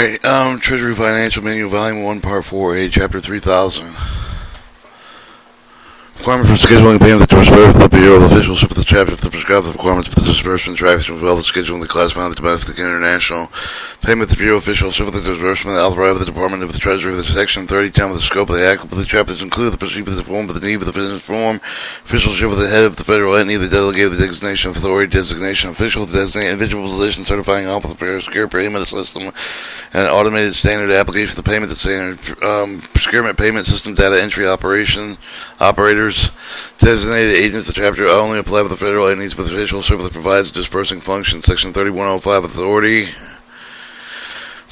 Alright, Treasury Financial Manual, Volume 1, Part 4A, Chapter 3000. Requirement for scheduling payment to disperse the Bureau of Officials for the chapter of the prescribed requirements for the disbursement traffic as well as scheduling the class found to benefit the international payment to Bureau officials for the disbursement authorized by the Department of the Treasury of the Section 3010 of the scope of the act of the chapters include the procedure of the form of the need of the business form, officialship of the head of the federal entity, the delegated designation of authority, designation official, designate individual position, certifying office for secure payment system, and automated standard application for the payment to standard procurement payment system data entry operators. Designated agents. The chapter only apply to the federal entities with official service that provides dispersing function. Section 3105 Authority.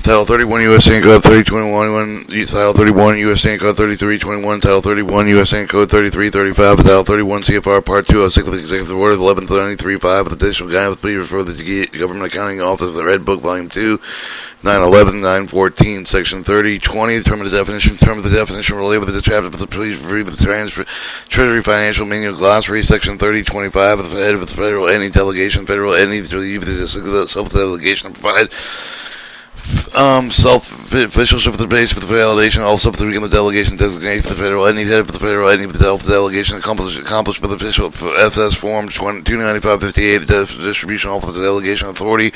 Title 31 U.S. Code 3021, Title 31 U.S. Code 3321, Title 31 U.S. Code 3335, Title 31 CFR Part 2 of Executive Order 1193.5 with additional guidance please refer to the Government Accounting Office of the Red Book Volume 2, 911, 914, Section 3020, determine the definition related to the chapter of the please read the Treasury Financial Manual Glossary, Section 3025 of the head of the federal entity delegation, federal entity to leave the self-delegation provide self-officialship for the base for the validation, also for the delegation designate for the federal entity, head of the federal entity for the self-delegation, accomplished by the official for FS Form 29558, the distribution office of the delegation authority,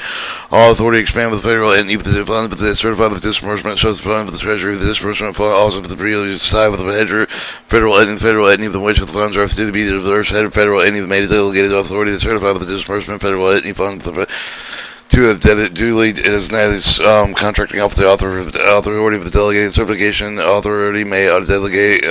all authority expand with the federal entity for the fund, for the certified with the disbursement, shows the fund for the treasury, the disbursement fund, also for the previous side with the header, federal entity of which the funds are to be the reverse head of federal entity made a delegated authority to certify with the disbursement, federal entity fund, to a duly designated contracting off the authority of the delegated certification authority may delegate,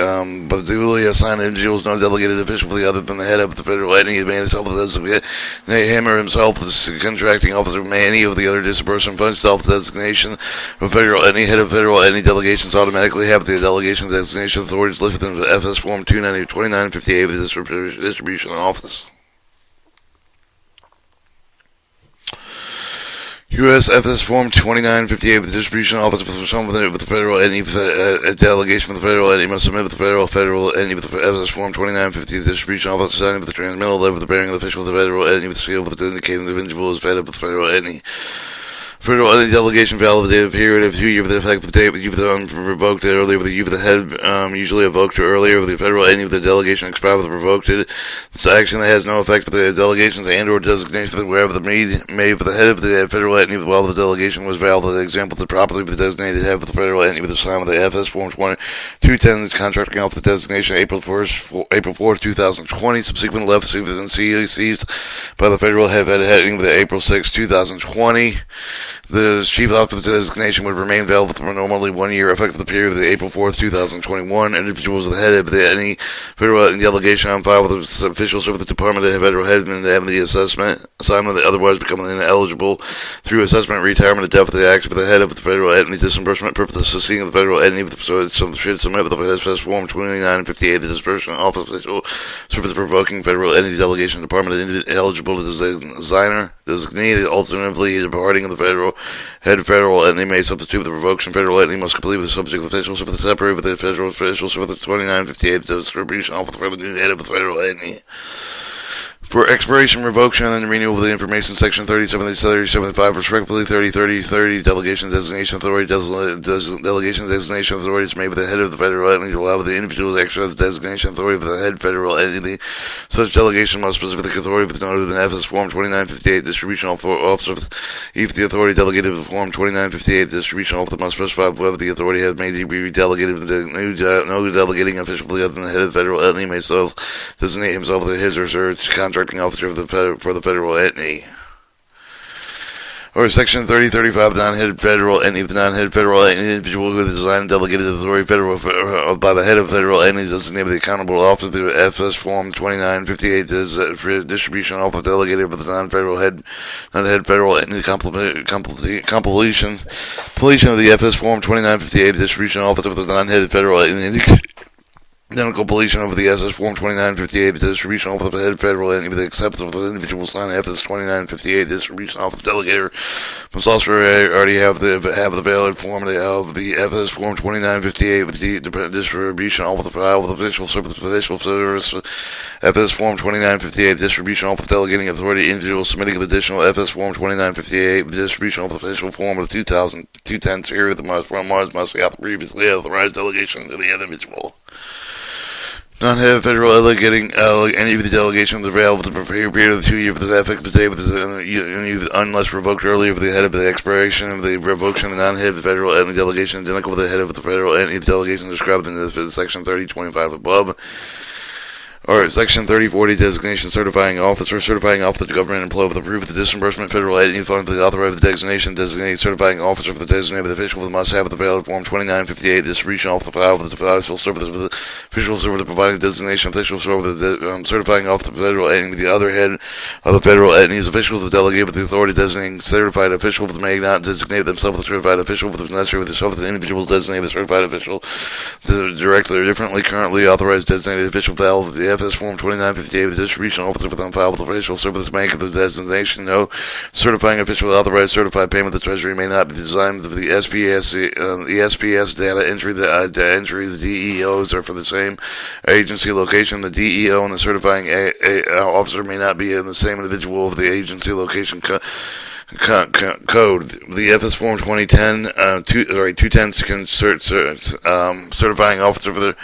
but duly assigned individuals no delegated official for the other than the head of the federal entity may himself designate him or himself as contracting officer may any of the other disbursement funds self-designation of federal entity head of federal entity delegations automatically have the delegation designation authorities listed in the FS Form 2958 of the distribution office. U.S. FS Form 2958 of the Distribution Office for some with the federal entity, a delegation from the federal entity must submit with the federal entity with the FS Form 2958 of the Distribution Office signed with the transmittal level with the bearing of the official of the federal entity with the seal with the indicating the individual is fed up with the federal entity. Federal entity delegation validated period of 2 years with the effective date with you revoked earlier with the you the head usually evoked earlier with the federal entity with the delegation expired with the revoked this action that has no effect for the delegations and or designation for wherever the made for the head of the federal entity while the delegation was valid. For example, the properly the designated head of the federal entity with the sign of the FS Form 210 contracting off the designation April 4th, 2020. Subsequent left seized by the federal head heading with the April 6th, 2020. The chief officer designation would remain valid for normally 1 year, effective the period of the April 4th, 2021. Individuals of the head of any federal delegation on file with the officials of the Department of the Federal Head and the assignment that otherwise become ineligible through assessment, retirement, or death of the act for the head of the federal entity disbursement purpose of succeeding the federal entity, so should submit with the FS Form 2958 the disbursement office official for the provoking federal entity delegation department eligible to designated alternatively departing of the federal head of federal entity may substitute the revocation federal entity must complete with the subject officials for the separate with the federal officials for the 2958 distribution office for the new head of the federal entity. For expiration, revocation, and renewal of the information, Section 3075, respectively, 30 delegation designation authority, delegation designation authority is made by the head of the federal entity to allow the individual to exercise designation authority for the head federal entity. Such delegation must specifically authority for the noted in the FS Form 2958 distribution officer. If the authority delegated the Form 2958 distribution officer must specify whether the authority has made to be delegated. No delegating official other than the head of the federal entity may designate himself as his or her contracting officer for the federal entity. Or Section 3035, non-head federal entity, the non-head federal entity individual who is designed and delegated authority by the head of federal entities designated the accountable officer through FS Form 2958 distribution office delegated for the non-head federal entity completion of the FS Form 2958 distribution office of the non-head federal entity. Identical completion of the SS Form 2958, the distribution office of the head federal entity with the acceptance of the individual sign after this 2958, the distribution office delegator must also already have the valid form of the FS Form 2958 with the distribution office file with official service FS Form 2958, distribution office delegating authority to individuals submitting additional FS Form 2958, distribution of the official form of the 210 series from Mars must be previously authorized delegation to the individual. Non-head federal delegating any of the delegations available for the period of the 2 years for the effective date unless revoked earlier for the head of the expiration of the revocation of the non-head of the federal entity delegation identical with the head of the federal entity delegation described in section 3025 above. Or Section 3040 designation certifying officer the government employee with the proof of the disbursement federal entity fund for the authorized designation designated certifying officer for the designated official for the must have the valid form 2958 distribution off the file with the official server the official server providing designation official server the certifying off the federal entity with the other head of the federal entity's officials the delegate with the authority designating certified official for the may not designate themselves the certified official for the necessary with the individual designated the certified official to directly or differently currently authorized designated official valve of the FS Form 2958, the distribution officer with on file with the official service make of the designation. No certifying official authorized certified payment. The Treasury may not be designed for the SPS data entry. The entries, the DEOs are for the same agency location. The DEO and the certifying officer may not be in the same individual of the agency location. Code. The FS Form 210 certifying officer for the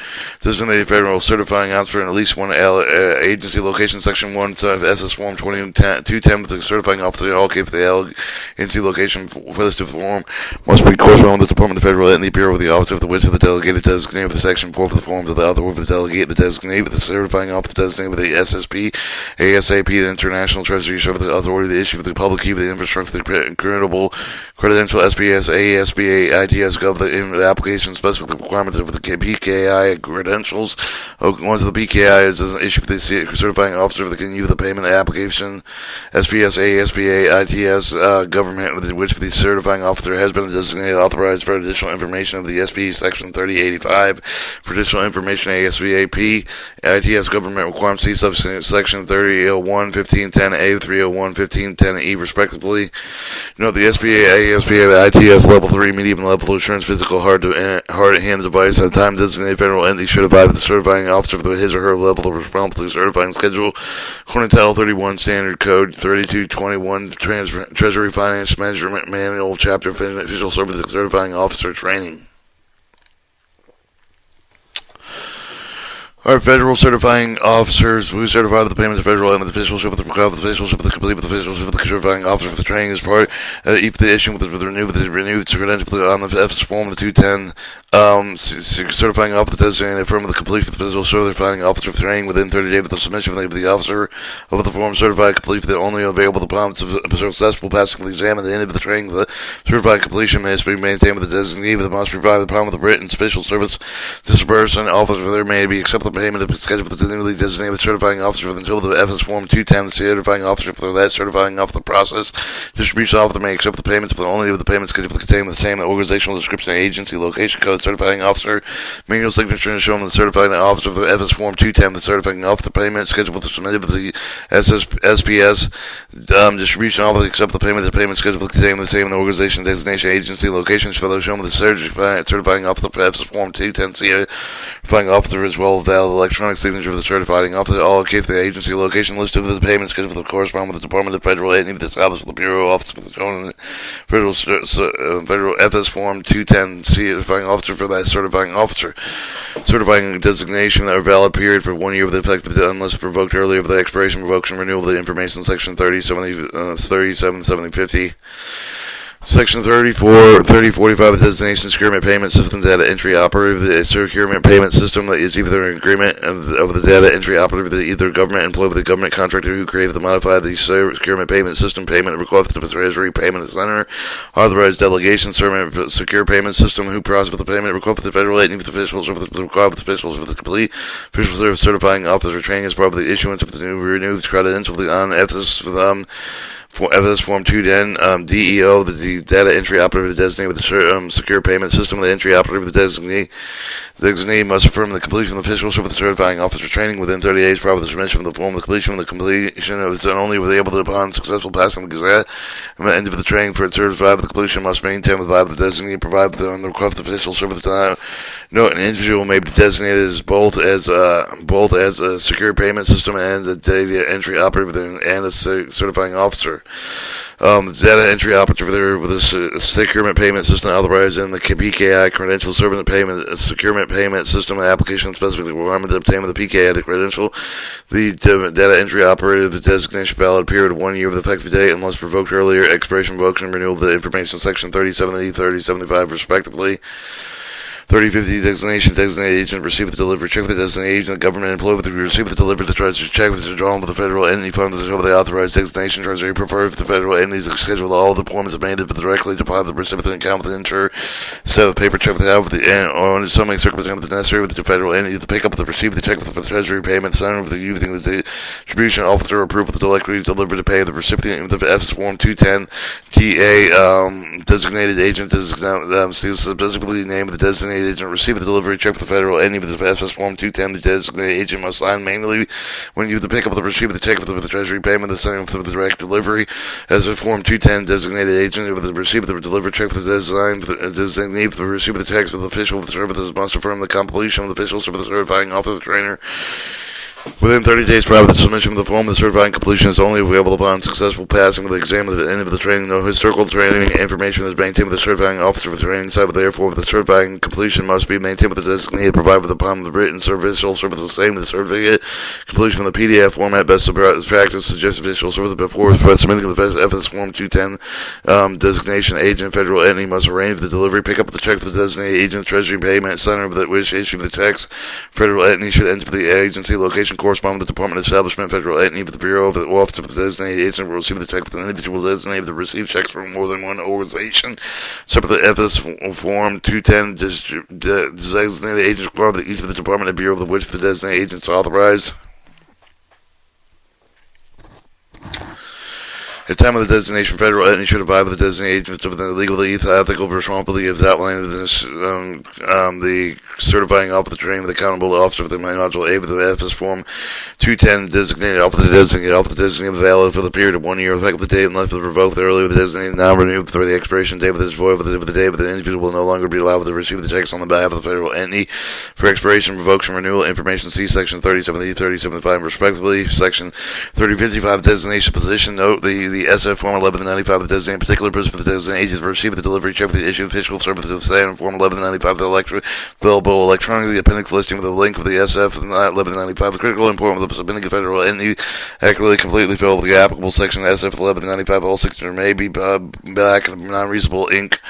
designated federal certifying officer in at least one agency location. Section 1 FS Form 210 for the certifying officer in all cases the agency location for this to form must be corresponding with the Department of Federal Entity Bureau with the officer of the which of the delegated designated with the Section 4 for the forms of the author of the delegate the designated with the certifying officer designated with the SSP ASAP the International Treasury Service the authority to issue for the public key for the infrastructure for the credible credential SPS, ASBA, ITS Gov, the application specific requirements of the PKI credentials. Once the PKI is issued for the certifying officer for the can use the payment application, SPS, ASBA, ITS government with which the certifying officer has been designated authorized for additional information of the SP Section 3085 for additional information ASBAP, ITS government requirements C Section 3001, 1510A, 301, 1510E respectively. Note the SBA, ASBA, ITS Level 3 medium level assurance physical hard-hand device at a time designated federal entity should abide with the certifying officer for his or her level of responsibility certifying schedule according to Title 31 Standard Code 3221 Treasury Finance Management Manual Chapter Official Service Certifying Officer Training. Our federal certifying officers who certify the payment of federal and the officials with the officials with the complete with the officials with the certifying officer for the training is part if the issue with the renewed credential on the FS form the 210 certifying officer designated firm with the complete for the physical certifying officer for training within 30 days with the submission of the officer of the form certified complete for the only available upon successful passing of the exam at the end of the training the certified completion may be maintained with the designee that must provide the upon with the written official service disbursed and officer for there may be acceptable payment of schedule for the newly designated certifying officer until the FS Form 210 the certifying officer for that certifying off the process distribution officer may accept the payments for the only of the payments scheduled for contain the same organizational description agency location code certifying officer manual signature is shown on the certifying officer for the FS Form 210 the certifying officer payment scheduled for the submitted for the SPS distribution officer accept the payment scheduled for contain the same organization designation agency locations for those shown with the certifying officer for FS Form 210 certifying officer as well as the electronic signature of the certifying officer all keep the agency location list of the payments scheduled for the corresponding with the Department of Federal Entity with the established for the Bureau Office for the Federal FS Form 210 certifying officer for that certifying officer certifying designation that are valid period for 1 year with effect unless revoked earlier of the expiration revocation renewal of the information section 377050 Section 3045 of the Designation Securement Payment System Data Entry Operative. The Securement Payment System that is either an agreement of the data entry operative with either government employee with the government contractor who created the modified the Securement Payment System payment request to the Treasury Payment Center, authorized delegation secure payment system who process the payment request for the federal agency with officials or with the required officials with the complete official service certifying officer training as part of the issuance of the new renewed credential for the on FS For evidence form 210, DEO, the data entry operator designated with the secure payment system, the entry operator of the designee must affirm the completion of the official service certifying officer training within 30 days prior to the submission of the form. The completion of it only was able to upon successful passing the Gazette. And the end of the training for it certified the completion must maintain with the designee provided on the request of the official service time. Note: an individual may be designated as both as a secure payment system and a data entry operator and a certifying officer. The data entry operator with a securement payment system authorized in the PKI credential serving payment securement payment system application specifically requirement to obtain with the PKI credential. The data entry operator the designation valid period of 1 year of the effective date unless revoked earlier, expiration, revocation, and renewal of the information section 3070, 3075 respectively. 3050 designation, designated agent, receive the delivery check with the designated agent, the government employee with the receive the delivery the treasury check with the drawn with the federal entity fund with the authorized designation treasury preferred for the federal entities to schedule all the deployments made to directly deposit the recipient account with the insurer instead of the paper check with the with the or under some circumstances necessary with the federal entity to pick up the receive the check with the treasury payment center with the using the distribution officer approved with the directly delivered to pay the recipient with the FS form 210 TA designated agent specifically named the designated agent receive the delivery check for the federal entity with the SS Form 210. The designated agent must sign manually when you pick up the receive the check for the treasury payment, the signing for the direct delivery. As a Form 210 designated agent with the receive the delivery check for the design for the designate for the receive the text for the official services must affirm the completion of the official service certifying officer trainer. Within 30 days prior to the submission of the form, the certifying completion is only available upon successful passing of the exam at the end of the training. No historical training information is maintained with the certifying officer for the training site, but therefore the certifying completion must be maintained with the designated provided upon the written official service the same with the certificate completion of the PDF format. Best practice suggests official service before submitting the FS Form 210 designation agent federal entity must arrange the delivery, pick up the check for the designated agent, treasury payment center that which issue the checks. Federal entity should enter the agency location correspond with the department establishment, federal entity of the bureau of the office of the designated agent will receive the check for the individual designated to receive checks from more than one organization. Separate the FS Form 210 designated agents require that each of the department and bureau of which the designated agents authorized. At the time of the designation, federal entity should abide with the designated agents of the legally, ethical responsibility of outlined in this, the certifying officer training the accountable officer of the module A of the FS Form 210 designated officer designated valid for the period of 1 year effective the date unless revoked earlier the designated now renewed for the expiration date of this void of the day of the individual will no longer be allowed to receive the checks on the behalf of the federal entity for expiration, revocation, renewal information. See section 3070, 3075 respectively. Section 3055 designation position. Note the SF Form 1195 the designated particular person for the designated agent to receive the delivery check for the issue of official service of the state and Form 1195 the available electronically. The appendix listing with the link of the SF 1195 the critical importance of the submitting a federal entity accurately completely filled with the applicable section SF 1195 all signatures may be black and non-erasable ink.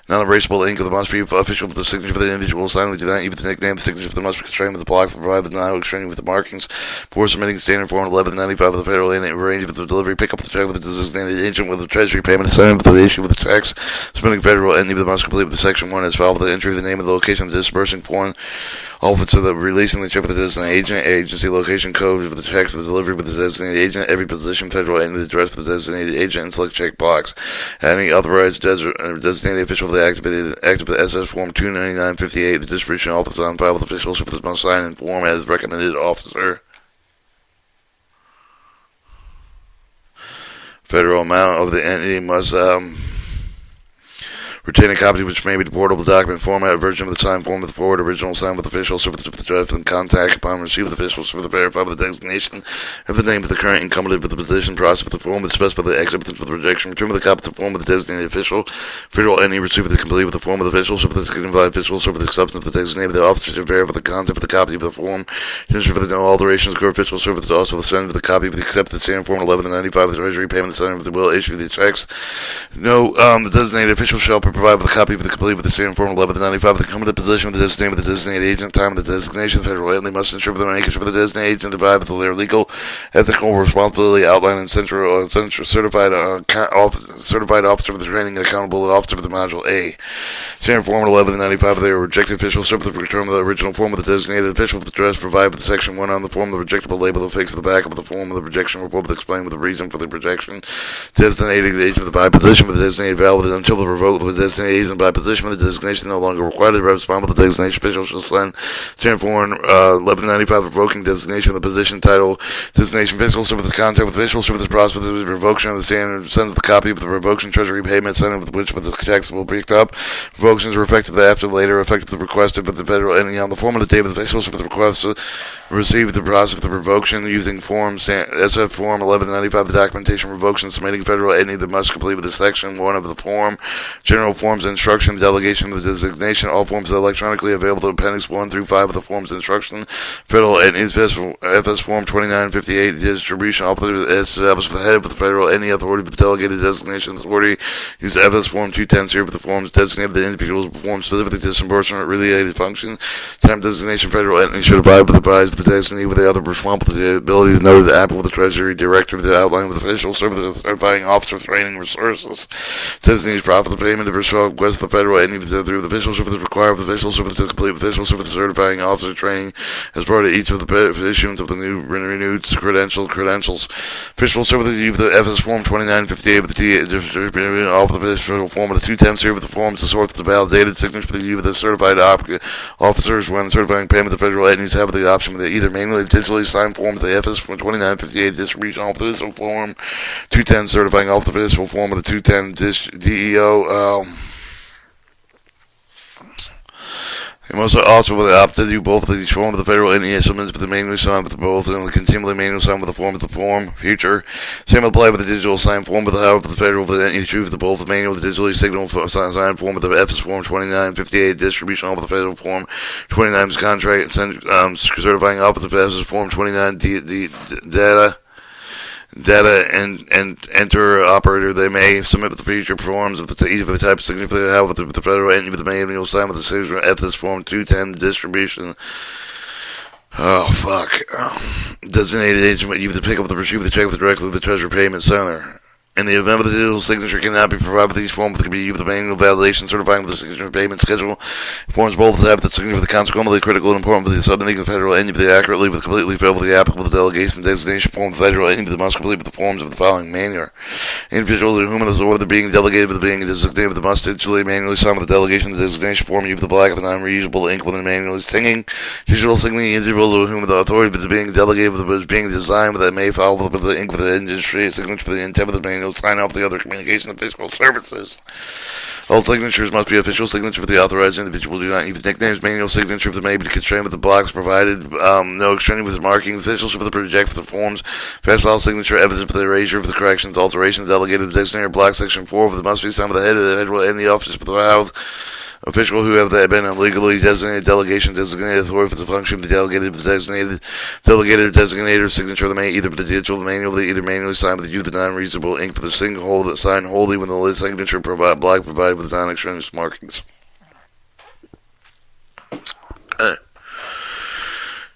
Non-erasable ink of the must be official for the signature for the individual signed with the even the nickname. The signature for the must be constrained with the block provided with now extraining with the markings. Before submitting standard form 1195 of the federal entity arranged with the delivery, pick up the check with the designated agent with the treasury payment assignment for the issue with the checks. Submitting federal entity with the must complete with the section 1 as filed with the entry of the name of the location of the disbursing form. Officer of the releasing the check with the designated agent, agency location code for the checks for the delivery with the designated agent, every position federal entity the address for the designated agent, and select check box. Any authorized designated official for the active the SS Form 29958, the distribution officer on file with officials for the must sign and form as recommended officer. Federal amount of the entity must retain a copy which may be deportable document format, version of the signed form with the forward, original signed with official service with the address and contact upon receipt of officials for the verify with the designation of the name of the current incumbent with the position, process with the form with specify the acceptance for the rejection, return with the copy of the form with the designated official, federal entity receive the complete with the form of the official service with the signified official service with the acceptance of the designated the officer to verify the content of the copy of the form, to ensure for the no alterations occur official service also the send of the copy of the accepted standard form 1195 the treasury payment the signing of the will issue the checks. No, the designated official shall provide with a copy of the complete with the standard form 1195 of the competent position of the designated agent, time of the designation of the federal entity must ensure for the making for the designated agent to provide with their legal, ethical responsibility outlined in certified officer for the training and accountable officer for the module A. Standard form 1195 they are rejected official serve the return of the original form of the designated official with the address provided with section 1 on the form, the rejectable label affixed to the back of the form of the rejection report with explain with the reason for the rejection. Designated agent by position of the designated valid until the revoke of the designated agent by position of the designation no longer required. The respond with the designation official shall send standard form 1195 revoking designation of the position title designation fiscal serve the contact with official serve the process with the revocation of the standard sends the copy of the revocation treasury payment sent with which the checks will be picked up. Revocations are effective after later effective the requested but the federal entity on the form of the date of the officials for the request received the process of the revocation using form SF form 1195 the documentation revocation submitting federal entity that must complete with the section 1 of the form general forms instruction delegation of the designation all forms are electronically available to appendix 1 through 5 of the forms instruction federal entities FS form 2958 distribution officer established for the head of the federal entity authority for the delegated designation authority use FS form 210 here for the forms designated the individuals perform specifically disbursement related function time designation federal entity should abide with the prize of the designee with the other responsibilities noted applicable to the treasury director of the outline with official service certifying officer training resources designees profit the payment of request of the federal entity through the official service required with official service to complete official service certifying officer training as part of each of the issuance of the new renewed credentials official service of the FS form 2958 with the off the official form of the 210 series with the forms to sort the validated signature for the use of the certified officers when certifying payment the federal entities have the option with either manually or digitally signed form of the FS form 2958 distribution off the official form 210 certifying off the official form of the 210 DEO You must also opt to do both of these forms of the federal entity submits for the manually signed with both and the continually manually signed with the form of the form. Future. Same apply with the digital signed form with the however the federal for the entity true for the both the manual the digitally signal signed form with the FS form 2958 distribution off of the federal form 29 contract certifying off of the FS form 29 data and enter operator they may submit with the feature forms of the either the type of signature they have with the federal entity with the manual sign with the signature FS form 210 distribution. Oh fuck! Designated agent would either pick up the receive the check with directly with the treasury payment center. In the event of the digital signature cannot be provided with these forms, it can be used with the manual validation certifying with the signature payment schedule. Forms both have the signature with the consequently critical and important for the submitting of the federal entity with the accurately with completely filled with the applicable delegation designation form of the federal entity that must complete with the forms of the following manner. Individuals to whom it is ordered being delegated with the being designated with the must digitally manually sign with the delegation designation form use the black and non-reusable ink with the manually singing. Digital signaling individual to whom the authority with the being delegated with the being designed with that may follow with the ink with the industry signature for the intent of the manual sign off the other communication of fiscal services. All signatures must be official signature for the authorized individual. Do not use nicknames. Manual signature for the may be constrained with the blocks provided. No extraneous marking. Officials for the project for the forms. Facile signature evidence for the erasure of the corrections, alterations, delegated designated block section 4 for the must be signed by the head of the federal and the office for the house. Official who have been a legally designated delegation designated authority for the function of the delegated designator signature of the may either the digital the manual either manually signed with the use of non-reusable ink for the single hold that sign wholly when the list signature block provided with non-extraneous markings.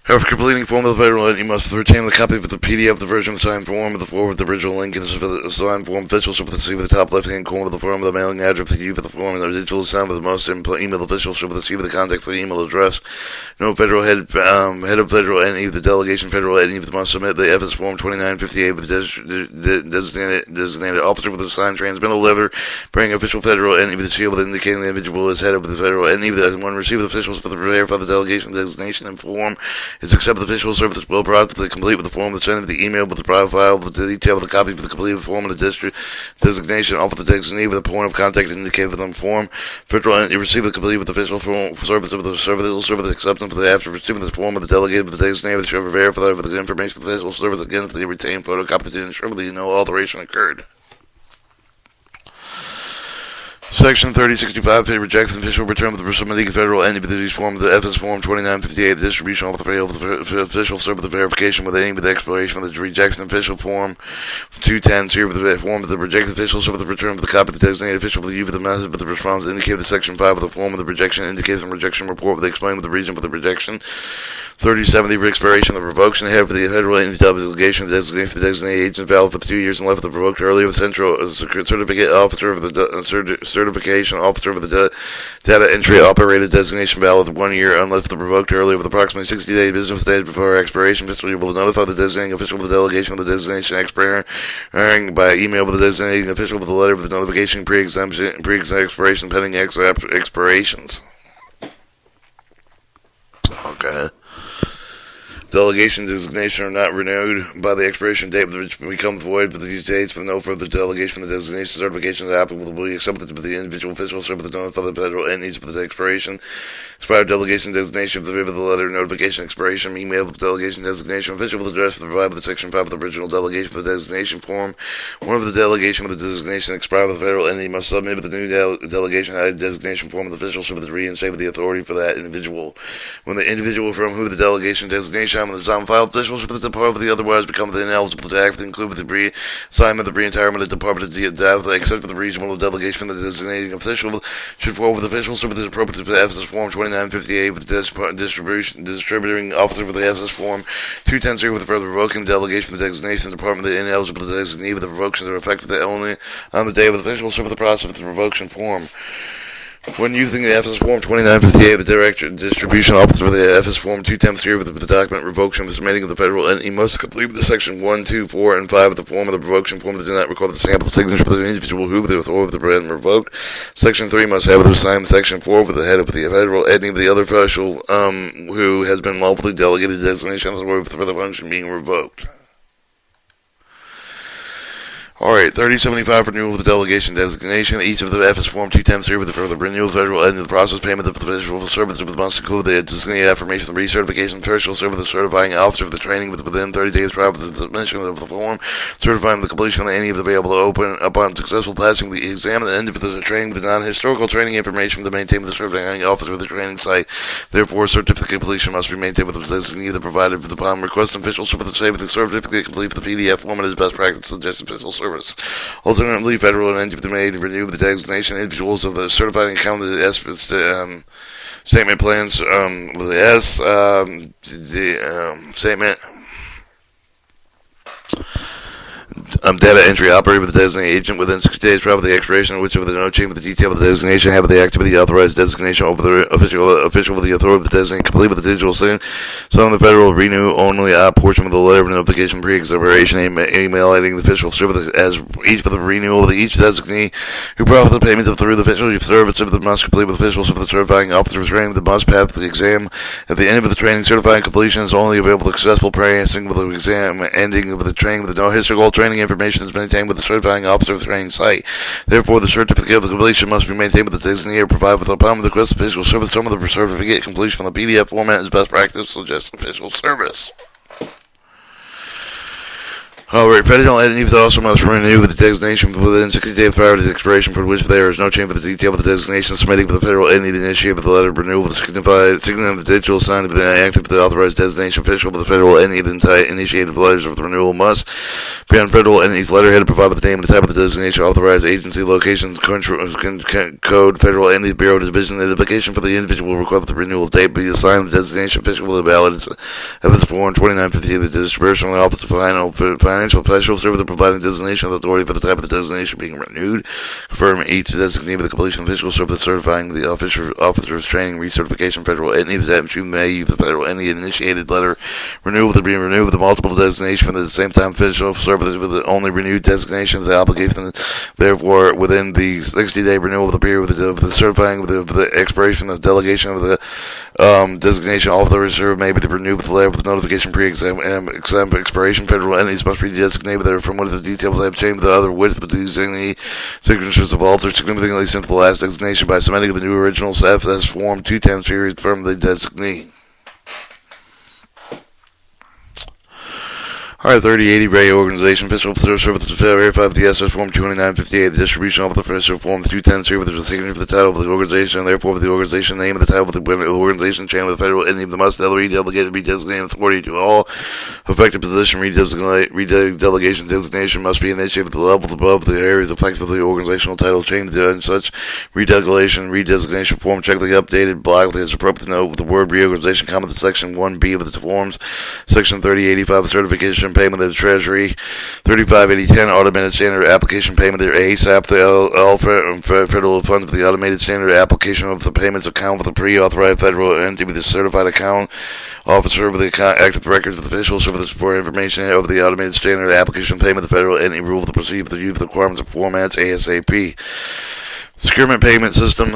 After completing form of the federal entity, you must retain the copy of the PDF of the version of the signed form of the form with the original link and the signed form officials with the see with the top left-hand corner of the form of the mailing address for you for the form and the digital signed with the most email officials with the see with the contact for the email address. No federal head of federal entity, the delegation federal entity must submit the FS form 2958 with the designated officer with the signed transmittal letter, bring official federal entity with the seal with indicating the individual is head of the federal entity. One receive officials for the verify the delegation designation and form. It's accepted official service will provide the complete with the form of the sender the email with the profile with the detail of the copy of the completed form of the district designation off of the designee with a point of contact indicated within the form. Federal entity receive the complete with the official form service of the service acceptance for the after receiving the form of the delegated with the designated with the verify with the information for the official service again for the retained photocopy to ensure that no alteration occurred. Section 3065, it rejects the official return of the submitting federal entities form of the FS Form 2958, the distribution of the fail of the official serve the verification with any with the expiration of the rejection official form 210, serve the form of the rejected official serve the return of the copy of the designated official for the use of the method of the response indicated the Section 5 of the form of the rejection indicates the rejection report with the explain with the reason for the rejection. 3070, expiration of the revocation ahead of the federal entity delegation designation for the designated agent valid for 2 years and left of the revoked earlier. The central certificate officer of the certification officer of the data entry operated designation valid for 1 year unless the revoked earlier with approximately 60 days business days before expiration. Fiscal year will notify the designating official of the delegation of the designation expiring by email with the designating official with a letter with the notification pre-expiration pending expirations. Okay. Delegation designation are not renewed by the expiration date which become void for these dates for no further delegation of the designation certification is applicable will be accepted by the individual official serve with the notify the federal entities for the expiration. Expired delegation designation of the letter notification expiration email with the delegation designation official with address for the provide with the section 5 of the original delegation for the designation form. One of the delegation of the designation expired with the federal entity must submit with the new delegation ID designation form of the official serve with the reinstate with the authority for that individual. When the individual from who the delegation designation on the assignment file officials for the department of the otherwise become ineligible to act include with the assignment of the re-entirement of the department of the except for the reasonable delegation from the designating official should forward with officials with the appropriate to the FS Form 2958 with the distributing officer for the FS Form 210 with the further revoking the delegation for the designation of the department of the ineligible to designate with the revocation that are effective only on the day of the official serve the process of the revocation form. When using the FS Form 2958, the director distribution officer of the FS Form 210 with the document revocation of the submitting of the federal entity must complete with the section 1, 2, 4, and 5 of the form of the revocation form that do not record the sample signature for the individual who the authority of the brand revoked. Section 3 must have the signed section 4 with the head of the federal entity of the other official who has been lawfully delegated designation of the word for the function being revoked. Alright, 3075 renewal of the delegation designation. Each of the FS Form 210 with the further renewal federal end of the process payment of the official service must include the designated affirmation of the recertification official service the certifying officer of the training within 30 days prior to the submission of the form, certifying the completion of any of the available open upon successful passing the exam and the end of the training with non-historical training information to maintain with the certifying officer of the training site. Therefore, certificate completion must be maintained with the designated provided for the upon request of official service to save the certificate complete for the PDF format as best practice suggested official service. Alternatively, federal and entity made renew the designation individuals of the certified account of the statement plans with the statement. Data entry operated with the designated agent within 60 days prior to the expiration of which of the no change with the detail of the designation have the activity authorized designation over the official with the authority of the designated complete with the digital sign. Some of the federal renew only a portion of the letter of notification pre-expiration email adding the official service as each for the renewal of each designee who profit the payment of through the official service of the must complete with officials of the certifying officer of training that must pass the exam at the end of the training. Certifying completion is only available to successful passing with the exam ending with the training with no historical training information is maintained with the certifying officer of the training site. Therefore, the certificate of the completion must be maintained with the designator provided with upon the request of official service. Some of the certificate completion from the PDF format is best practice suggests official service. However, federal entities also must renew the designation within 60 days prior to the expiration for which there is no change for the detail of the designation submitting for the federal entity initiated with the letter of renewal of the signature of the digital sign of the active the authorized designation official of the federal entity initiated the letters of the renewal must be on federal entity's letterhead to provide with the name and the type of the designation, authorized agency, location, code, federal entity, bureau, division, identification for the individual will require the renewal date be assigned the designation official with a valid of its Form 2950 the disbursement of the office of financial official service the providing designation of the authority for the type of the designation being renewed. Confirm each designee with the completion of official service certifying the officer's training recertification federal entity that you may use the federal entity initiated letter renewal to be renewed with the multiple designation for the same time official service with the only renewed designations the obligation therefore within the 60-day renewal of the period of the certifying with the expiration of the delegation of the designation all of the reserve may be renewed with the letter with the notification pre-exam expiration. Federal entities must be designated from one of the details they have changed the other with the designee signatures of altered significantly since the last designation by submitting the new original FS Form 210 series from the designee. R3080 Radio Organization, Fiscal Services verified the SS Form 2958, the distribution of the Fiscal Form 210, with the signature for the title of the organization, and therefore with the organization name and the title of the organization, chain of the federal entity of the must redelegated redesignated authority to all effective position redelegation designation must be initiated at the level above the areas effective of the organizational title change and such redesignation form. Check the updated block as appropriate note with the word reorganization comment to section 1B of the forms, section 3085 certification payment of the Treasury, 358010 automated standard application payment of ASAP, all federal funds for the automated standard application of the payments account with the pre-authorized federal entity with the certified account officer with the active records of the official service for information over the automated standard application payment of the federal entity rule to proceed with the use of the requirements of formats ASAP. Securement payment system,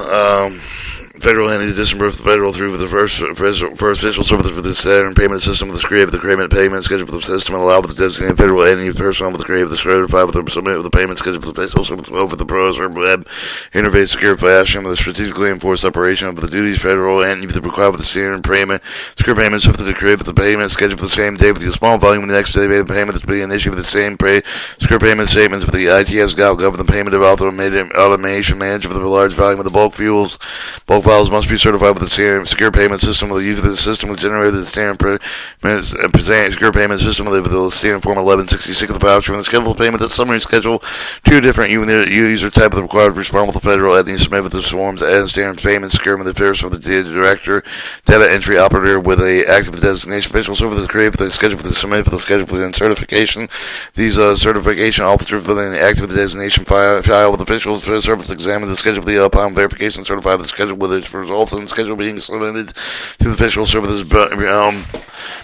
federal entity disbursed the federal through the first official service for the Saturn payment system with the create of the payment schedule for the system and allow with the designated federal entity personnel with the create of the certified with the submit of the payment schedule for the official service over the browser web interface secure fashion with the strategically enforced separation of the duties federal entity with the required with the standard payment secure payments for the create of the payment schedule for the same day with the small volume the next day of the payment to be initiated with the same secure payment statements for the ITS government payment of automation management for the large volume of the bulk files must be certified with the secure payment system with the use of the system with generated the standard secure payment system with the standard form 1166 of the voucher and the schedule of payment. That summary schedule two different user type of the required responsible federal entity submit with the forms as standard payment secure with the affairs for the director data entry operator with a active designation official service create for the schedule for the submit for the schedule for the certification. These certification officers with an active designation file with officials for service examine the schedule for the upon verification certify the schedule with its results and schedule being submitted to the official services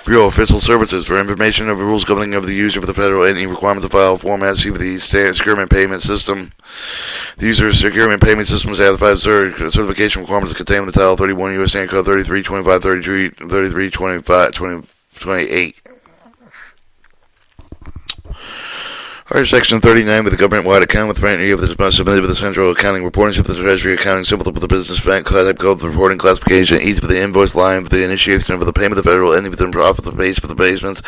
Bureau of Fiscal Services for information of the rules governing of the user of the federal entity requirement to file formats see the securement payment system. The user securement payment systems have the certification requirements contained in the Title 31 U.S. Standard Code 3325, 3325, 28. Section 39 with the government-wide account with the entry of the submitted with the central accounting reporting of the Treasury accounting symbol with the business type code, the reporting classification, each for the invoice line for the initiation of the payment of the federal entity within profit the base for the basements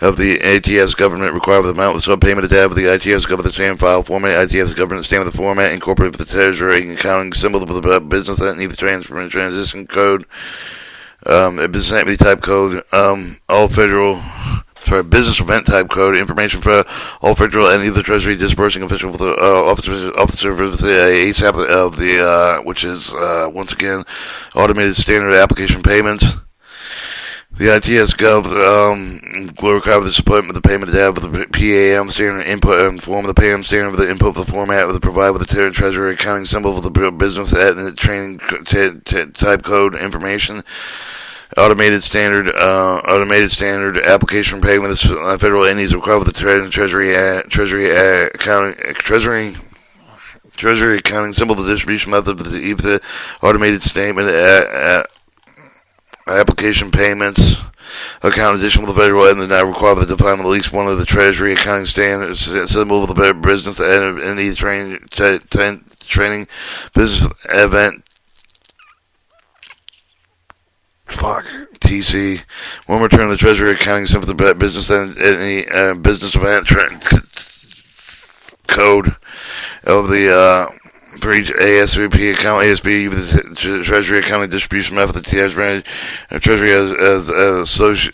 of the ATS government required with the amount of the subpayment to have with the ITS government the same file format, ITS government stamp with the format incorporated with the Treasury accounting symbol with the business entity the transition code, business entity type code, all federal. Business event type code, information for all federal entity of the Treasury disbursing official for the officer of the ASAP of the which is once again automated standard application payments. The ITS Gov will require the support of the payment to have with the PAM standard input and form of the PAM standard with the input of the format with the provide with the Treasury accounting symbol for the business training type code information. Automated standard application payment federal entities required with the Treasury accounting symbol the distribution method of the automated statement application payments account additional to the federal entity not required to define at least one of the Treasury accounting standards symbol of the business entity training business event. TC. One return to the Treasury accounting symbol for the business entity business event code of the for each ASVP account, ASB with the Treasury accounting distribution method, the Treasury as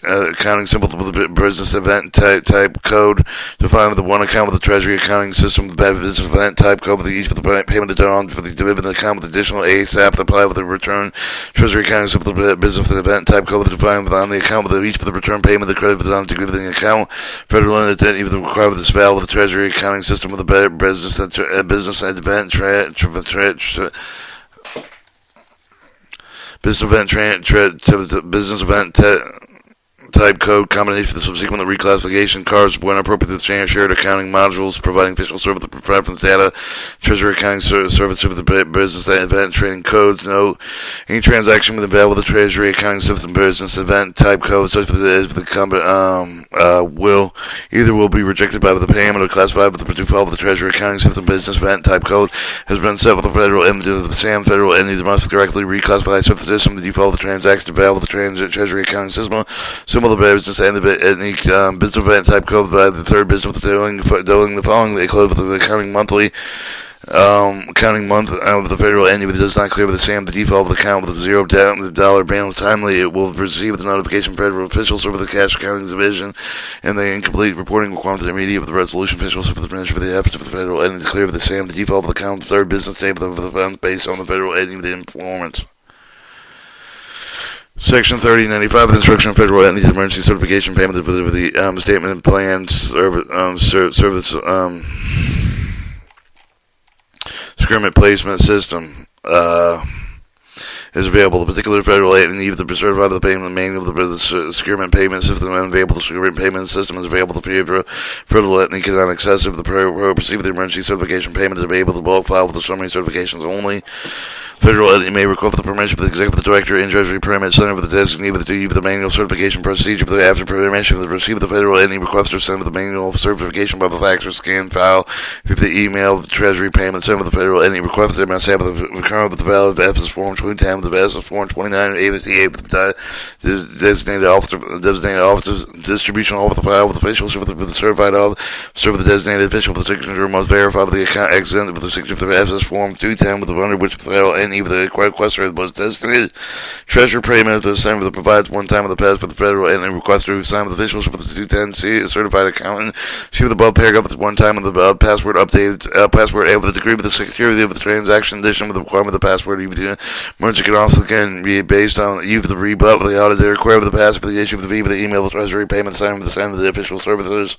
accounting symbol for the business event type code, defined with the one account with the Treasury accounting system, the business event type code with each for the payment done for the dividend account with additional ASAP apply with the return Treasury accounting symbol for the business event type code defined with on the account with each for the return payment the credit on the giving account federal entity with the required with this value with the Treasury accounting system with the business event business event type code combination for the subsequent reclassification cards when appropriate with shared accounting modules providing official service preference data Treasury accounting service for the business event trading codes. Note any transaction with the with the Treasury accounting system business event type code such as the company will be rejected by the payment or classified with the default of the Treasury accounting system business event type code has been set with the federal entity of the SAM federal entities must correctly reclassify the system the default of the transaction to valve of the Treasury accounting system. So symbol of the business and any business event type code by the third business doing the following. They close with the accounting monthly. Accounting month of the federal entity that does not clear with the same the default of the account with a $0 balance timely, it will receive the notification from federal officials over the cash accounting division and the incomplete reporting requirements immediate with the resolution officials for the measure for the efforts of the federal entity to clear with the same the default of the account third business day of the funds based on the federal entity with the informant. Section 3095 of the Instruction of Federal Entities Emergency Certification Payment with the Statement and Plan Service Securement Placement System is available. The particular federal entity either certified the payment manual of the securement payment system and available. The securement payment system is available. The federal entity cannot access if the receive the emergency certification payment is available. The bulk file with the summary certifications only. Federal entity may request the permission for the executive director and treasury permit center for the designee with the manual certification procedure for the after permission for the receipt of the federal entity request or send the manual certification by the fax or scan file through the email of the treasury payment center for the federal entity request. They must have the current with the valid FS form 210 with the FS form 29 AFTA with the designated office distribution office file with officials with the certified officer with the designated official with the signature must verify with the account extent with the signature for the FS form 210 with the under which the federal entity with the requester was designated treasurer payment to the center that provides one time of the pass for the federal entity requester who signed with officials for the 210C certified accountant. See the above paragraph with one time of the password updated password A with the degree of the security of the transaction addition with the requirement of the password. Merchant can also be based on you for the rebut with the auditor require with the password for the issue of the V for the email the treasury payment signed with the sign of the official services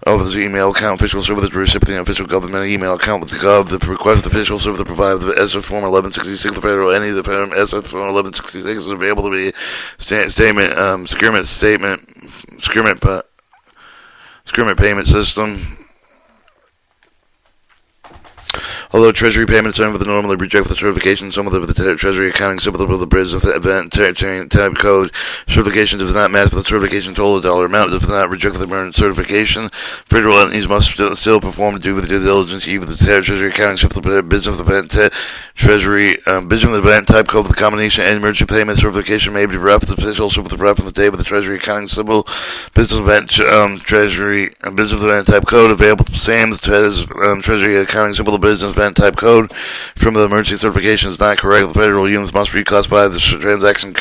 of the email account official server the recipient official government email account with the gov the request official server the provider the SF form 1166 the federal entity the federal SF form 1166 is available to be statement securement payment system. Although Treasury payments are with the normally reject the certification, some of the Treasury accounting symbol of the business event type code certification does not match with the certification total dollar amount. Does not reject the earned certification. Federal entities must still perform due with due diligence even the Treasury accounting symbol of the business event Treasury business event type code with the combination and emergency payment certification may be referenced officials with the reference date with the Treasury accounting symbol business event Treasury business event type code available the same as Treasury accounting symbol of business type code from the emergency certification is not correct. The federal units must reclassify the transaction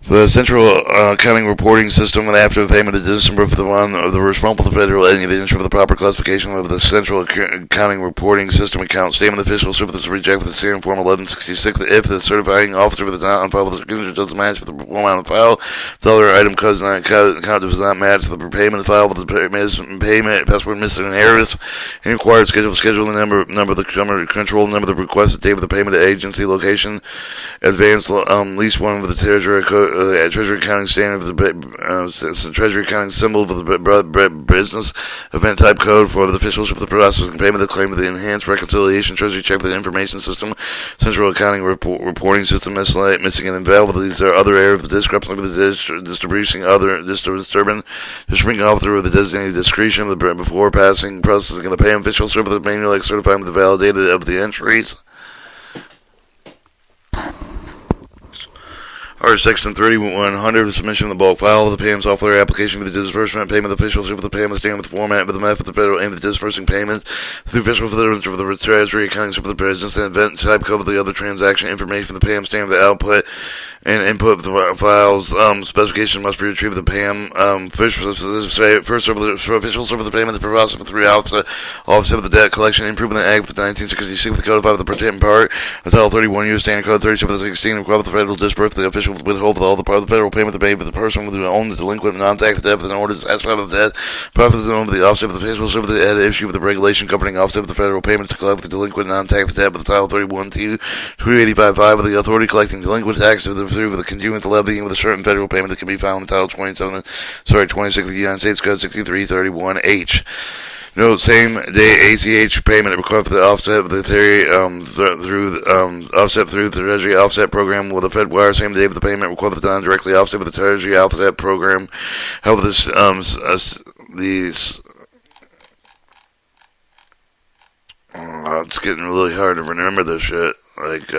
the central accounting reporting system and after the payment of December for the one of the responsible federal entity the ensure for the proper classification of the central accounting reporting system account statement official service reject with the same form 1166 if the certifying officer with the not on file with the signature doesn't match with the form on the file the other item count does not match the payment file with the payment password missing and errors and required schedule the number of the control number the requested date of the payment agency location advanced least one of the treasury code Treasury accounting standard for the Treasury accounting symbol for the business event type code for the officials for the processing payment of the claim of the enhanced reconciliation Treasury check for the information system central accounting reporting system missing and invalid. These are other areas of the discrepancy of the distributing off through the designated discretion of the before passing processing of the payment official serve the manual like certifying the validated of the entries. Or Section 3100, the submission of the bulk file of the payment software application for the disbursement payment officials for the payment stand with the format with the method of the federal and the disbursing payments through official for the Treasury accounting for the business and event type code of the other transaction information for the payment stand with the output and input of the files specification must be retrieved the PAM first for officials over the payment the process for three offset of the debt collection improvement act of 1966 the codified of the pertinent part of Title 31 U.S. Standard Code 3716 required the federal disburse the official withhold all the part of the federal payment made for the person who owns the delinquent non-tax debt in order to satisfy the debt profit of the offset of the official serve the head issue of the regulation governing offset of the federal payment to collect the delinquent non-tax debt with the Title 31 to 285.5 of the authority collecting delinquent tax through the conduent levying with a certain federal payment that can be found in Title 26 of the United States Code 6331H. Note, same day ACH payment required for the offset of the theory offset through the Treasury offset program with the Fed wire. Same day of the payment required for the directly offset with the Treasury offset program. However, this it's getting really hard to remember this shit. Like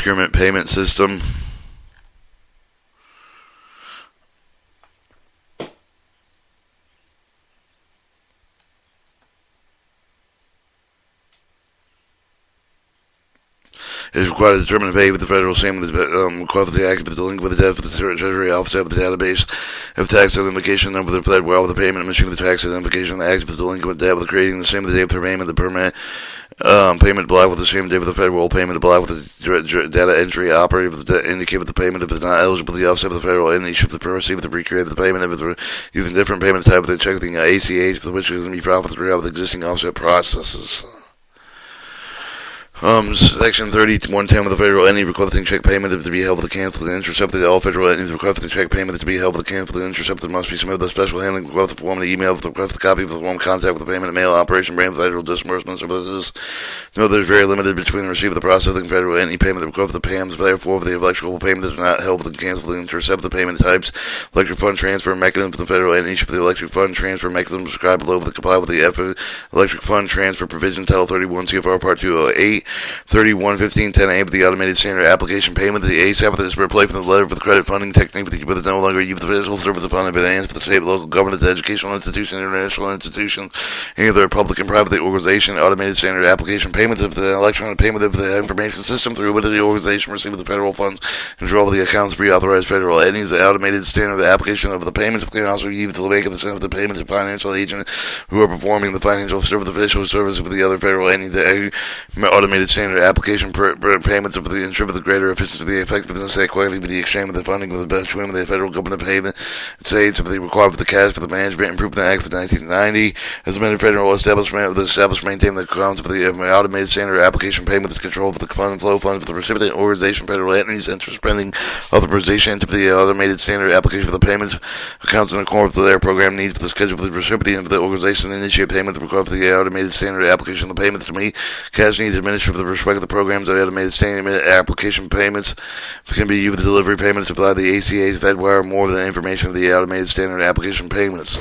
procurement payment system. It is required to determine and pay with the federal same with the required for the act of the link with the debt for the Treasury Office of the database of tax identification number of the Fed well with the payment machine with the tax identification act of the delinquent debt with creating the same with the day of the payment the permanent payment block with the same day with the federal payment block with the data entry operator with the indicate with the payment if it's not eligible the offset of the federal entity should the receive the recreate the payment if it's using different payment type with the check the ACH for which is going to be profit throughout the existing offset processes. Section 30-110 of the federal entity requires the check payment to be held with the cancel the intercepted. All federal entities require the check payment to be held with the cancel the intercepted must be submitted with a special handling require the form of the email with the request the copy of the form contact with the payment mail operation brand federal disbursement services. No, there's very limited between the receipt of the processing federal entity payment that require the PAMs. Therefore, for the electrical payment that is not held with the cancel the intercept the payment types, electric fund transfer mechanism for the federal entity for the electric fund transfer mechanism described below that comply with the electric fund transfer provision title 31 CFR Part 208 311510A of the automated standard application payment. The ASAP is replaced with the letter for the credit funding technique but it's no longer used for the physical service of funding advance for the state, local government, educational institution, international institution, any other public and private organization. Automated standard application payment of the electronic payment of the information system through which the organization receives the federal funds control of the accounts pre-authorized federal entities. The automated standard application of the payments can also be used to make the payments of financial agents who are performing the financial service official service of the other federal entities. The automated standard application payments of the ensure the greater efficiency, the effectiveness, the equality with the exchange of the funding with the between the federal government payment states of the required for the cash for the management improvement act of 1990 as amended federal establishment of the establishment maintaining the accounts for the automated standard application payment control for the fund flow funds for the recipient organization federal entities interest spending authorization to the automated standard application for the payments accounts in accordance with their program needs for the schedule for the recipient of the organization initiate payment required for the automated standard application of the payments to meet cash needs administered for the respect of the programs of automated standard application payments can be used for delivery payments to apply the ACA's FedWire more than information of the automated standard application payments.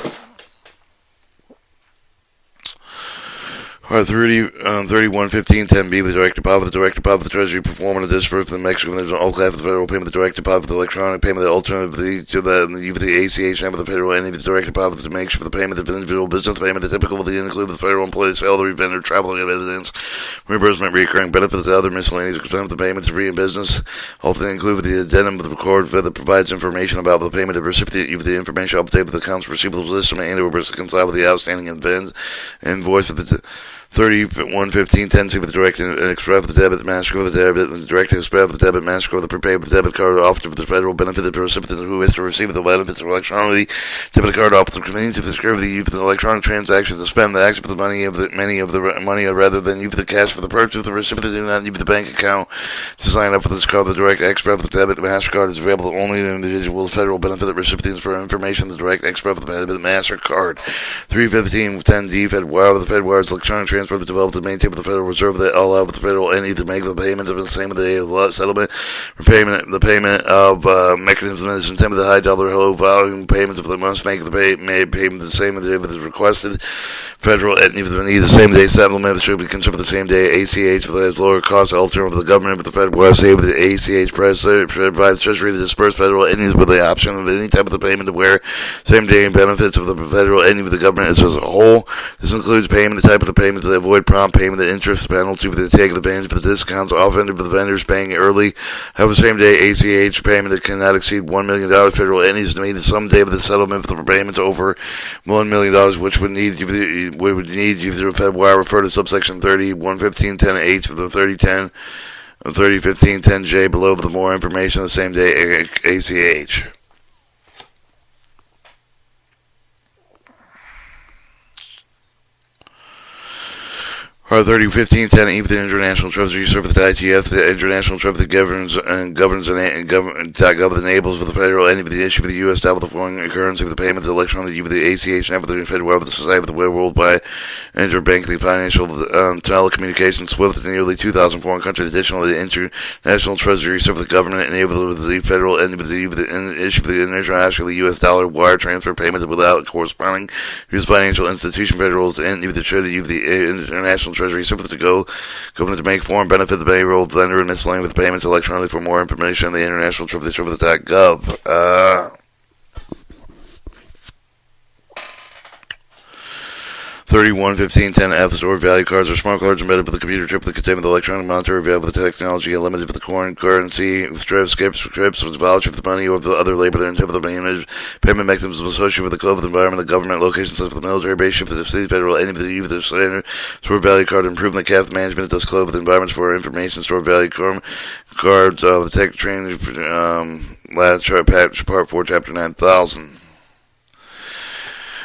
Alright, 311510B, the direct deposit, the Treasury performing the disbursement of the Mexican, there's an all class of the federal payment, the direct deposit, the electronic payment, the alternative to the ACH number, the federal entity, the direct deposit to make sure for the payment of the individual business payment, the typical of the include the federal employee, salary, vendor, traveling evidence, reimbursement, recurring benefits, the other miscellaneous expense of the payments of in business, also include the addendum of the record that provides information about the payment of the recipient, the information update with the accounts receivable system and or reconcile with the outstanding invoice for the 311510 with the direct express the debit, the MasterCard, the debit, the direct express the debit, MasterCard, the prepaid with the debit card officer for the federal benefit of the recipient who is to receive the benefits electronically, debit card officer convenience of the script of the use of the electronic transactions to spend the action for the money of the money rather than use the cash for the purchase of the recipient do not use the bank account to sign up for this card. The direct express the debit, the MasterCard is available only to individuals federal benefit the recipients for information. The direct express the debit, the MasterCard 31510D FedWire the FedWire's electronic transfer the developed and maintained with the Federal Reserve that allow the federal entity to make the payments of the same day of the settlement, the payment of mechanisms that is intended the high dollar low volume payments if they must make the payment the same day that is requested. Federal entity for the same day settlement should be considered the same day ACH for the lower cost alternative of the government with the Federal save the ACH provides Treasury to disperse federal entities with the option of any type of the payment to where same day benefits of the federal entity with the government as a whole. This includes payment the type of the payment to avoid prompt payment, the interest penalty for the taking advantage of the discounts offered for the vendors paying early. However, same day ACH payment that cannot exceed $1 million federal entities to meet the some day of the settlement for the payments over $1 million, which would need you through FedWire. Refer to subsection 311510H for the 3010 and 301510J below for the more information on the same day ACH. Part 301510 the International Treasury Service, the ITF, the International Treasury governs enables for the federal entity for the issue of the U.S. dollar, the foreign currency for the payment of the electronic for the ACH, and for the federal of the Society of the Worldwide Interbank Financial Telecommunications SWIFT in nearly 2,000 foreign countries. Additionally, the International Treasury Service, the government enables the federal entity for the issue of the international U.S. dollar wire transfer payments without corresponding U.S. financial institution federal entity the International Treasury simply to go government to make form benefit the payroll lender and miscellaneous with payments electronically. For more information on the international www.gov. 31.15.10F stored value cards are smart cards embedded with the computer chip that contain the electronic monetary value of the technology and limited with the foreign currency, with scripts, with voucher for the money or the other labor that intended for the payment mechanisms associated with the code of the environment, the government, locations such as the military base, ship, the city, federal, any of the use of the standard stored value card, improvement, capital management, thus code of the environments for information, stored value cards, the tech training, last chart, part 4, chapter 9000.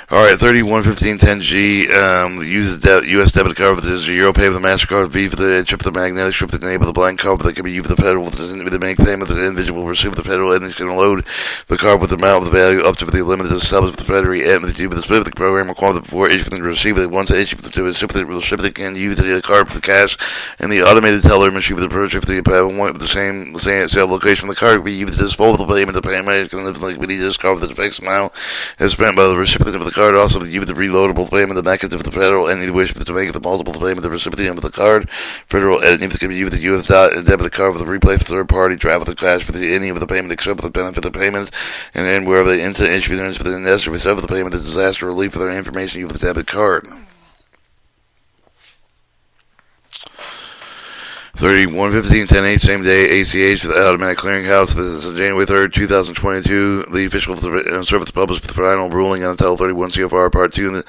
Alright, 31.15.10G, use the U.S. debit card with the Euro Pay with the MasterCard, V for the chip, the magnetic strip, the enable the blank card that can be used for the federal, with the make payment, the individual will receive the federal, and it's going to load the card with the amount of the value up to the limit established with the federal, and with the specific program required before issuing the receiver, once the issue for the recipient can use the card for the cash, and the automated teller machine for the purchase for the point with the same sale location. The card will be used to disposable payment, the payment can liquidity this card with the fixed amount is spent by the recipient of the card, also the use the reloadable payment, the mechanism of the federal entity wish to make the multiple payment, the recipient of the card, federal entity that can be used the U.S. debit card with the replay for third party, travel the cash for the any of the payment except for the benefit of the payments, and then wherever the instant issue for the investor for the payment is disaster relief for their information use the debit card. 31.15.10H, same day, ACH for the automatic clearinghouse. This is January 3rd, 2022. The Fiscal Service published the final ruling on Title 31 CFR Part 2 and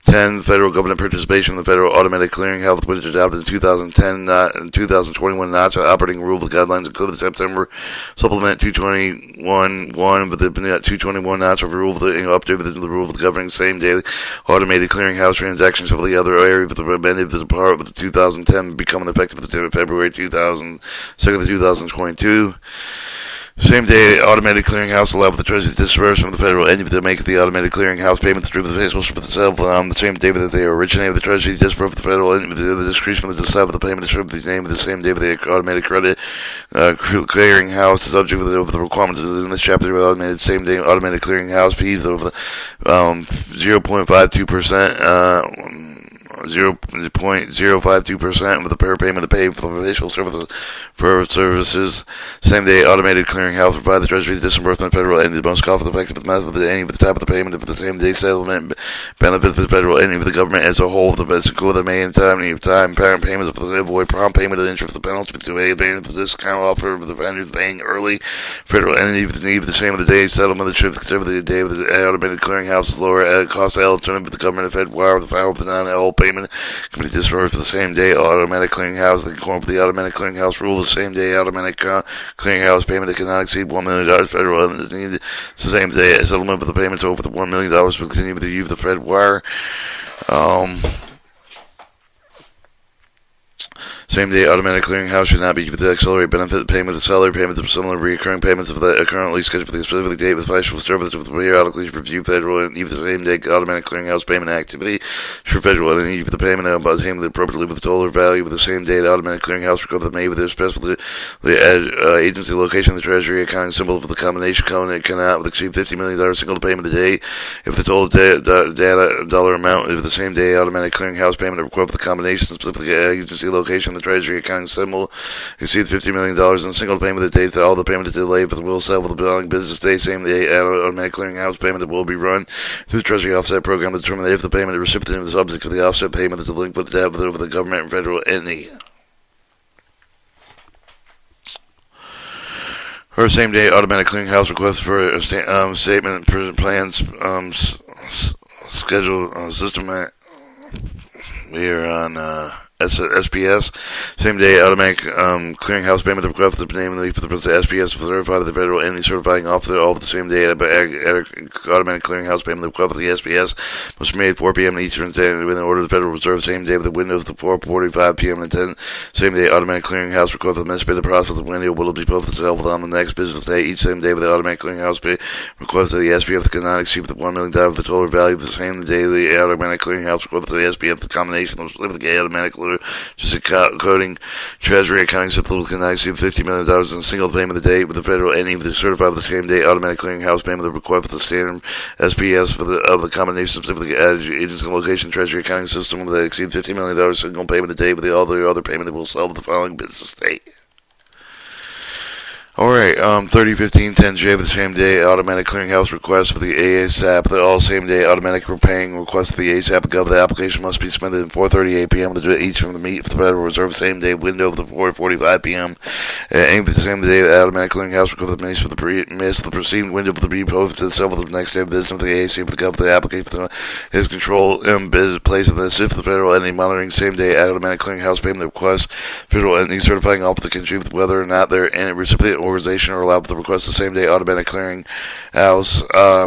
10, federal government participation in the Federal Automatic Clearinghouse, which is adopted in 2010 and 2021 NOTS operating rule with guidelines included September Supplement 221.1 with the 221 NOTS of rule updated with the rule of the governing same day automated clearinghouse transactions of the other area with the amended the part with the 2010 becoming effective February 2022. Same day, automated clearinghouse allowed for the Treasury to disburse from the federal entity to make the automated clearinghouse payments through the fiscal for the sale the same day that they originated. The Treasury disbursed from the federal entity the decrease from the side of the payment is the name of the same day of the automated credit clearinghouse is subject to the requirements in this chapter of automated same day automated clearinghouse fees of 0.52%. 0.052% of the per payment to pay for official services. Same day automated clearinghouse provide the Treasury disbursement federal entity the most cost effective method of any of the type of the payment of the same day settlement benefits for the federal entity of the government as a whole. The best include the May and time parent payments of the avoid prompt payment of the interest of the penalty to pay advantage of the discount offer of the vendors paying early federal entity with the need of the same of the day settlement. The trip the day of the automated clearinghouse is lower cost alternative with the government Fed wire the file of the non-L payment can be disbursed for the same day automatic clearinghouse. The conform to the automatic clearinghouse rule. The same day automatic clearinghouse payment that cannot exceed $1 million federal is needed. It's the same day settlement for the payments over the $1 million will continue with the use of the Fed wire. Same day automatic clearinghouse should not be used to accelerate benefit payment to salary payments or similar recurring payments of that are currently scheduled for the specific date with financial service with periodically review federal and even the same day automatic clearinghouse payment activity for federal and even the payment about payment appropriately with the total value with the same date automatic clearinghouse record that made with their specifically the agency location of the Treasury accounting symbol for the combination code and cannot exceed $50 million single payment a day if the total data dollar amount is the same day automatic clearinghouse payment record for the combination specific agency location the Treasury accounting symbol exceeds $50 million in a single payment that dates that all the payment is delayed for the will settle for the billing business day, same day automatic clearinghouse payment that will be run through the Treasury offset program to determine if the payment is recipient of the subject of the offset payment is delinquent debt over the government and federal entity. Her same day automatic clearinghouse request for a statement plans schedule system. We are on SPS, same day automatic clearinghouse payment request the name and for the SPS for certified the federal entity certifying officer all of the same day automatic clearinghouse payment request for the SPS must be made 4 p.m. Eastern Standard in order of the Federal Reserve same day with the windows of 4:45 p.m. and 10 same day automatic clearinghouse request the must be the process of the window will be posted itself on the next business day each same day with the automatic clearinghouse pay request that the SPF cannot exceed the $1 million of the total value of the same day the automatic clearinghouse request for the SPF the combination of the automatic just coding Treasury accounting simple can exceed $50 million in a single payment of the date with the federal entity with the certified with the same day automatic clearinghouse payment of the required for the standard SPS of the combination specific agency and location Treasury accounting system that exceed $50 million single payment of the date with the other payment that will sell with the following business day. Alright, 301510J for the same day automatic clearinghouse request for the ASAP. The all same day automatic paying request for the ASAP Gov. The application must be submitted at 4:38 p.m. to do each from the meet for the Federal Reserve same day window of the 4:45 p.m. Aim for the same day the automatic clearinghouse request for the preceding window of the repost to several of the next day of business of the ASAP for the Gov. The application for his control place of this if the federal entity monitoring same day automatic clearinghouse payment request federal entity certifying off the country whether or not their recipient organization are allowed to request the same day automatic clearing house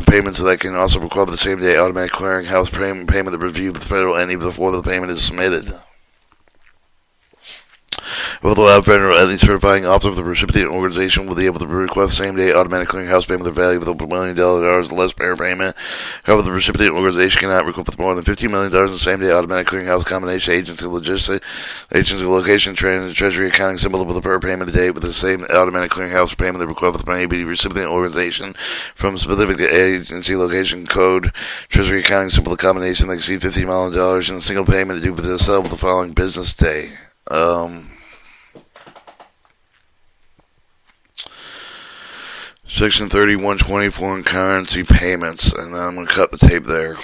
payments that can also require the same day automatic clearing house payment to review the federal entity before the payment is submitted. Will allow federal entity certifying officer of the recipient organization will be able to request same-day automatic clearinghouse payment with a value of $1 million or less per payment. However, the recipient organization cannot request more than $15 million in same-day automatic clearinghouse combination agency logistics, agency location, treasury accounting symbol with a per payment date with the same automatic clearinghouse payment that request may be recipient organization from specific agency location code, treasury accounting symbol combination that exceed $50 million in a single payment due for the sale of the following business day. Section 3120 foreign currency payments, and then I'm going to cut the tape there.